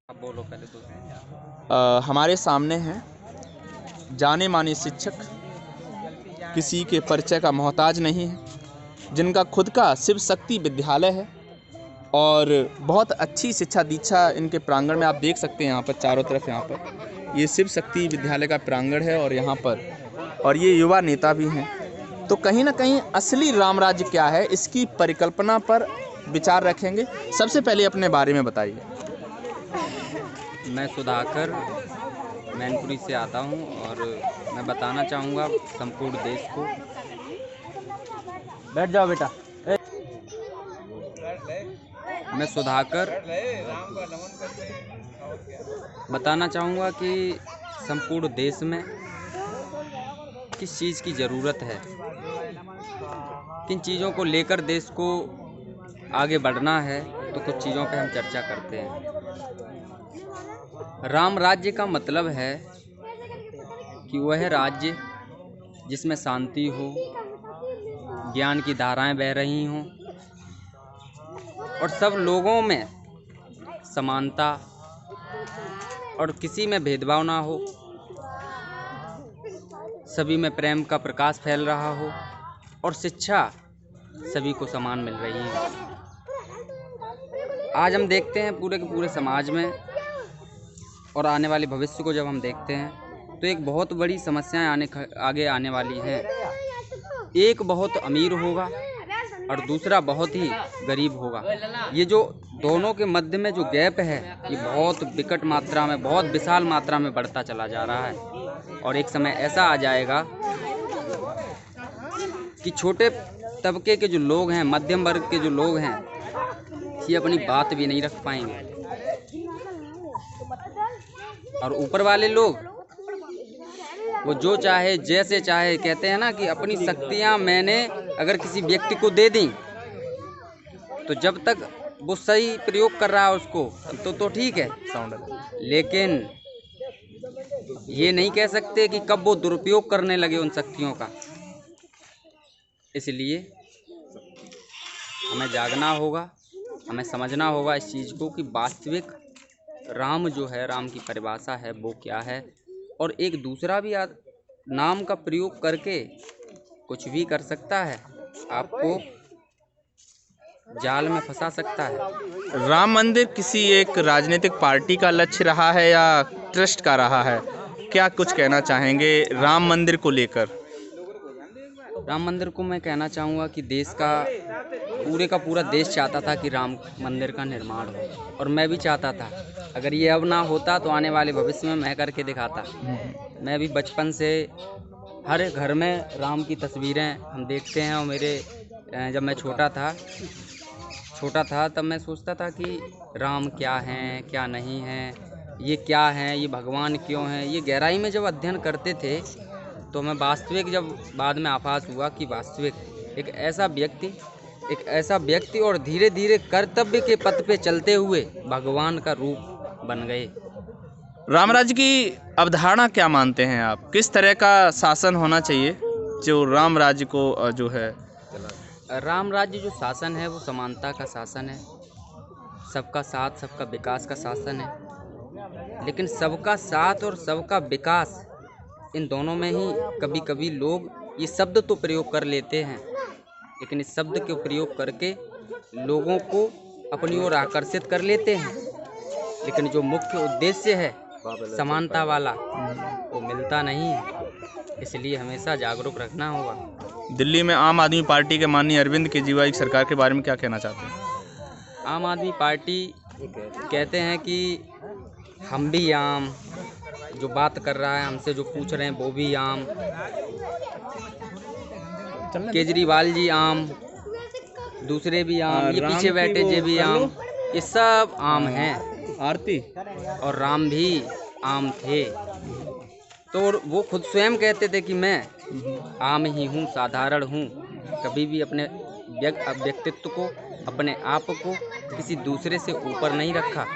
आप बोलो पहले तो। हमारे सामने हैं जाने माने शिक्षक, किसी के परिचय का मोहताज नहीं है, जिनका खुद का शिव शक्ति विद्यालय है और बहुत अच्छी शिक्षा दीक्षा इनके प्रांगण में आप देख सकते हैं। यहाँ पर चारों तरफ यहाँ पर ये शिव शक्ति विद्यालय का प्रांगण है और यहाँ पर और ये युवा नेता भी हैं। तो कहीं ना कहीं असली राम राज्य क्या है, इसकी परिकल्पना पर विचार रखेंगे। सबसे पहले अपने बारे में बताइए। मैं सुधाकर मैनपुरी से आता हूँ और मैं बताना चाहूँगा संपूर्ण देश को। बैठ जाओ बेटा। मैं सुधाकर बताना चाहूँगा कि संपूर्ण देश में किस चीज़ की ज़रूरत है, किन चीज़ों को लेकर देश को आगे बढ़ना है, तो कुछ चीज़ों पे हम चर्चा करते हैं। राम राज्य का मतलब है कि वह राज्य जिसमें शांति हो, ज्ञान की धाराएं बह रही हों और सब लोगों में समानता और किसी में भेदभाव ना हो, सभी में प्रेम का प्रकाश फैल रहा हो और शिक्षा सभी को समान मिल रही है। आज हम देखते हैं पूरे के पूरे समाज में और आने वाले भविष्य को जब हम देखते हैं तो एक बहुत बड़ी समस्याएं आगे आने वाली हैं। एक बहुत अमीर होगा और दूसरा बहुत ही गरीब होगा। ये जो दोनों के मध्य में जो गैप है, ये बहुत विकट मात्रा में, बहुत विशाल मात्रा में बढ़ता चला जा रहा है और एक समय ऐसा आ जाएगा कि छोटे तबके के जो लोग हैं, मध्यम वर्ग के जो लोग हैं, ये अपनी बात भी नहीं रख पाएंगे और ऊपर वाले लोग वो जो चाहे जैसे चाहे, कहते हैं ना कि अपनी शक्तियां मैंने अगर किसी व्यक्ति को दे दी तो जब तक वो सही प्रयोग कर रहा है उसको तो ठीक है, लेकिन ये नहीं कह सकते कि कब वो दुरुपयोग करने लगे उन शक्तियों का। इसलिए हमें जागना होगा, हमें समझना होगा इस चीज़ को कि वास्तविक राम जो है, राम की परिभाषा है वो क्या है। और एक दूसरा भी नाम का प्रयोग करके कुछ भी कर सकता है, आपको जाल में फंसा सकता है। राम मंदिर किसी एक राजनीतिक पार्टी का लक्ष्य रहा है या ट्रस्ट का रहा है? क्या कुछ कहना चाहेंगे राम मंदिर को लेकर? राम मंदिर को मैं कहना चाहूँगा कि देश का पूरा देश चाहता था कि राम मंदिर का निर्माण हो और मैं भी चाहता था। अगर ये अब ना होता तो आने वाले भविष्य में मैं करके दिखाता। मैं भी बचपन से हर घर में राम की तस्वीरें हम देखते हैं और जब मैं छोटा था तब मैं सोचता था कि राम क्या हैं, क्या नहीं हैं, ये क्या हैं, ये भगवान क्यों हैं। ये गहराई में जब अध्ययन करते थे तो मैं वास्तविक जब बाद में आभास हुआ कि वास्तविक एक ऐसा व्यक्ति और धीरे धीरे कर्तव्य के पथ पे चलते हुए भगवान का रूप बन गए। राम राज्य की अवधारणा क्या मानते हैं आप? किस तरह का शासन होना चाहिए जो राम राज्य को जो है? राम राज्य जो शासन है वो समानता का शासन है, सबका साथ सबका विकास का शासन है। लेकिन सबका साथ और सबका विकास, इन दोनों में ही कभी कभी लोग ये शब्द तो प्रयोग कर लेते हैं, लेकिन इस शब्द के प्रयोग करके लोगों को अपनी ओर आकर्षित कर लेते हैं, लेकिन जो मुख्य उद्देश्य है समानता वाला वो मिलता नहीं है। इसलिए हमेशा जागरूक रखना होगा। दिल्ली में आम आदमी पार्टी के माननीय अरविंद केजरीवाल की सरकार के बारे में क्या कहना चाहते हैं? आम आदमी पार्टी कहते हैं कि हम भी आम, जो बात कर रहा है हमसे जो पूछ रहे हैं वो भी आम, केजरीवाल जी आम, दूसरे भी आम, ये पीछे बैठे जे भी आम, ये सब आम हैं। आरती और राम भी आम थे, तो वो खुद स्वयं कहते थे कि मैं आम ही हूँ, साधारण हूँ। कभी भी अपने व्यक्तित्व को, अपने आप को किसी दूसरे से ऊपर नहीं रखा।